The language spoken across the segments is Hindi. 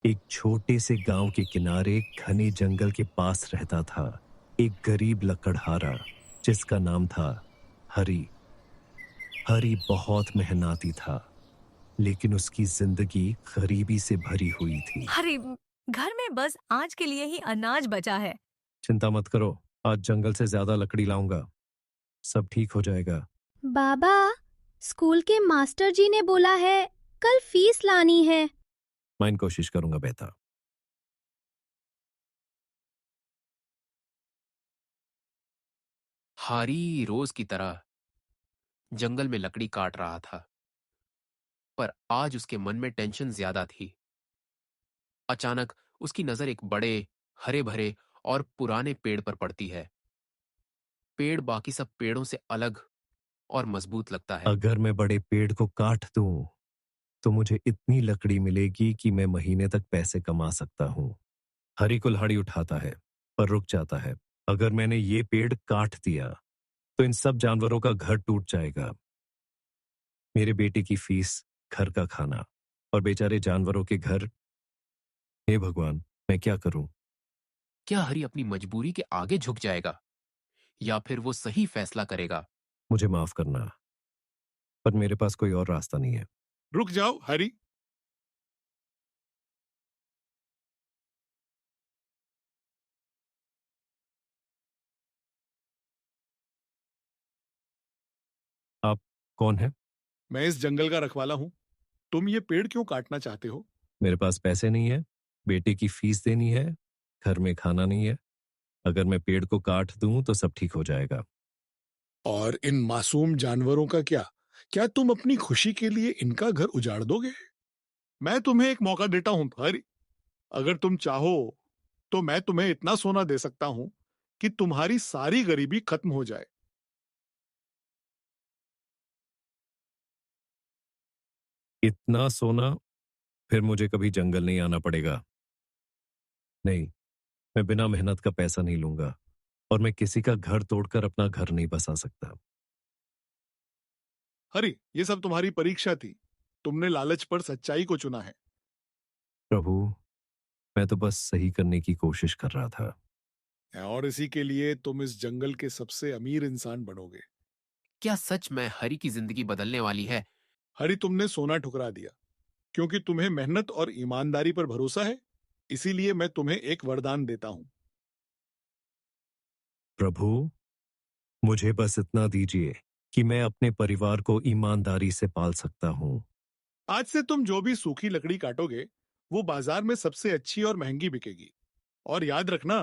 एक छोटे से गांव के किनारे घने जंगल के पास रहता था एक गरीब लकड़हारा जिसका नाम था हरी। हरी बहुत मेहनती था, लेकिन उसकी जिंदगी गरीबी से भरी हुई थी। अरे! घर में बस आज के लिए ही अनाज बचा है। चिंता मत करो, आज जंगल से ज्यादा लकड़ी लाऊंगा, सब ठीक हो जाएगा। बाबा, स्कूल के मास्टर जी ने बोला है कल फीस लानी है। मैं इन कोशिश करूंगा बेटा। हारी रोज की तरह जंगल में लकड़ी काट रहा था, पर आज उसके मन में टेंशन ज्यादा थी। अचानक उसकी नजर एक बड़े, हरे भरे और पुराने पेड़ पर पड़ती है। पेड़ बाकी सब पेड़ों से अलग और मजबूत लगता है। अगर मैं बड़े पेड़ को काट दूं तो मुझे इतनी लकड़ी मिलेगी कि मैं महीने तक पैसे कमा सकता हूं। हरी कुल्हाड़ी उठाता है, पर रुक जाता है। अगर मैंने ये पेड़ काट दिया तो इन सब जानवरों का घर टूट जाएगा, मेरे बेटे की फीस, घर का खाना और बेचारे जानवरों के घर। हे भगवान, मैं क्या करूं? क्या हरी अपनी मजबूरी के आगे झुक जाएगा या फिर वो सही फैसला करेगा? मुझे माफ करना, पर मेरे पास कोई और रास्ता नहीं है। रुक जाओ हरी। आप कौन है? मैं इस जंगल का रखवाला हूं। तुम ये पेड़ क्यों काटना चाहते हो? मेरे पास पैसे नहीं है, बेटे की फीस देनी है, घर में खाना नहीं है। अगर मैं पेड़ को काट दूं तो सब ठीक हो जाएगा। और इन मासूम जानवरों का क्या? क्या तुम अपनी खुशी के लिए इनका घर उजाड़ दोगे? मैं तुम्हें एक मौका देता हूं हरी। अगर तुम चाहो तो मैं तुम्हें इतना सोना दे सकता हूं कि तुम्हारी सारी गरीबी खत्म हो जाए। इतना सोना? फिर मुझे कभी जंगल नहीं आना पड़ेगा। नहीं, मैं बिना मेहनत का पैसा नहीं लूंगा, और मैं किसी का घर तोड़कर अपना घर नहीं बसा सकता। हरी, ये सब तुम्हारी परीक्षा थी। तुमने लालच पर सच्चाई को चुना है। प्रभु, मैं तो बस सही करने की कोशिश कर रहा था। और इसी के लिए तुम इस जंगल के सबसे अमीर इंसान बनोगे। क्या सच में हरी की जिंदगी बदलने वाली है? हरी, तुमने सोना ठुकरा दिया क्योंकि तुम्हें मेहनत और ईमानदारी पर भरोसा है। इसीलिए मैं तुम्हें एक वरदान देता हूं। प्रभु, मुझे बस इतना दीजिए कि मैं अपने परिवार को ईमानदारी से पाल सकता हूँ। आज से तुम जो भी सूखी लकड़ी काटोगे वो बाजार में सबसे अच्छी और महंगी बिकेगी। और याद रखना,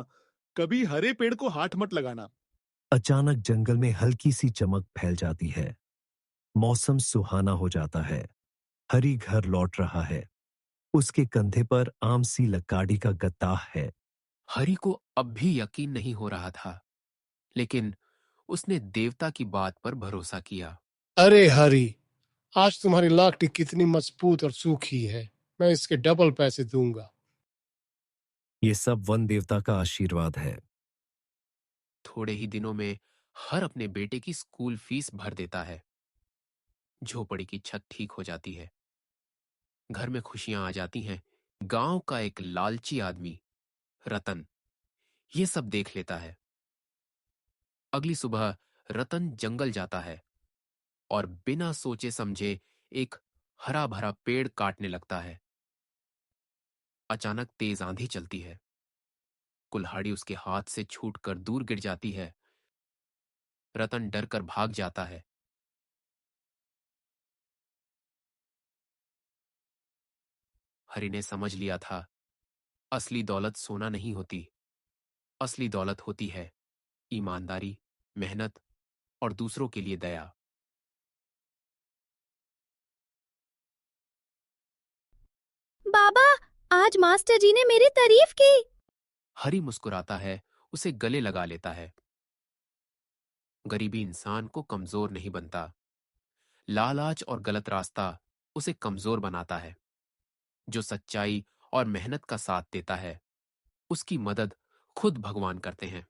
कभी हरे पेड़ को हाथ मत लगाना। अचानक जंगल में हल्की सी चमक फैल जाती है। मौसम सुहाना हो जाता है। हरी घर लौट रहा है। उसके कंधे पर आम सी लकाड़ी का गत्ता है। हरी को अब भी यकीन नहीं हो रहा था, लेकिन उसने देवता की बात पर भरोसा किया। अरे हरी, आज तुम्हारी लाकड़ी कितनी मजबूत और सूखी है। मैं इसके डबल पैसे दूंगा। ये सब वन देवता का आशीर्वाद है। थोड़े ही दिनों में हर अपने बेटे की स्कूल फीस भर देता है। झोपड़ी की छत ठीक हो जाती है। घर में खुशियां आ जाती हैं। गांव का एक लालची आदमी, रतन, ये सब देख लेता है। अगली सुबह रतन जंगल जाता है और बिना सोचे समझे एक हरा भरा पेड़ काटने लगता है। अचानक तेज आंधी चलती है। कुल्हाड़ी उसके हाथ से छूटकर दूर गिर जाती है। रतन डर कर भाग जाता है। हरि ने समझ लिया था, असली दौलत सोना नहीं होती। असली दौलत होती है ईमानदारी, मेहनत और दूसरों के लिए दया। बाबा, आज मास्टर जी ने मेरी तारीफ की। हरि मुस्कुराता है, उसे गले लगा लेता है। गरीबी इंसान को कमजोर नहीं बनता, लालच और गलत रास्ता उसे कमजोर बनाता है। जो सच्चाई और मेहनत का साथ देता है, उसकी मदद खुद भगवान करते हैं।